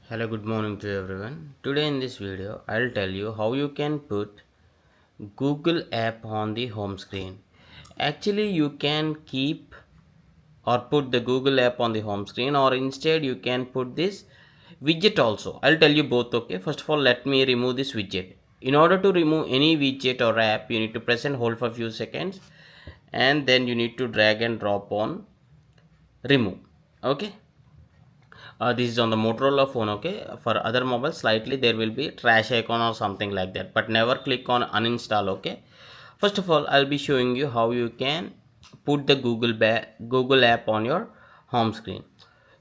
Hello, good morning to everyone. Today in this video, I'll tell you how you can put Google app on the home screen. Actually, you can keep or put the Google app on the home screen, or instead you can put this widget also. I'll tell you both. Okay, first of all, let me remove this widget. In order to remove any widget or app, you need to press and hold for a few seconds, and then you need to drag and drop on remove. Okay, this is on the Motorola phone. Okay, for other mobiles slightly there will be trash icon or something like that, but never click on uninstall. Okay, first of all I'll be showing you how you can put the Google app on your home screen.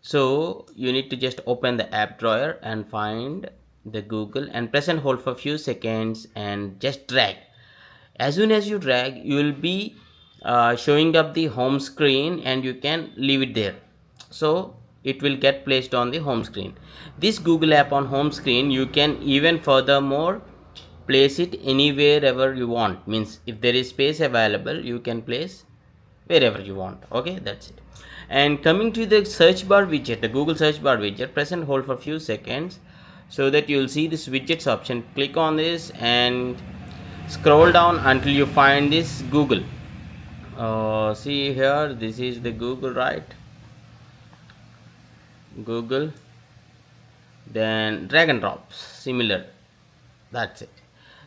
So you need to just open the app drawer and find the Google and press and hold for a few seconds and just drag. As soon as you drag, you will be showing up the home screen and you can leave it there. So it will get placed on the home screen. This Google app on home screen, you can even furthermore place it anywhere ever you want. Means if there is space available, you can place wherever you want. Okay, that's it. And coming to the search bar widget, the Google search bar widget, press and hold for a few seconds so that you will see this widgets option. Click on this and scroll down until you find this Google. See here, this is the Google, right? Google, then drag and drops, similar. That's it.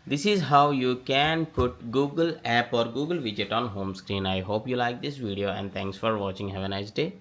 This is how you can put Google app or Google widget on home screen. I hope you like this video and thanks for watching. Have a nice day.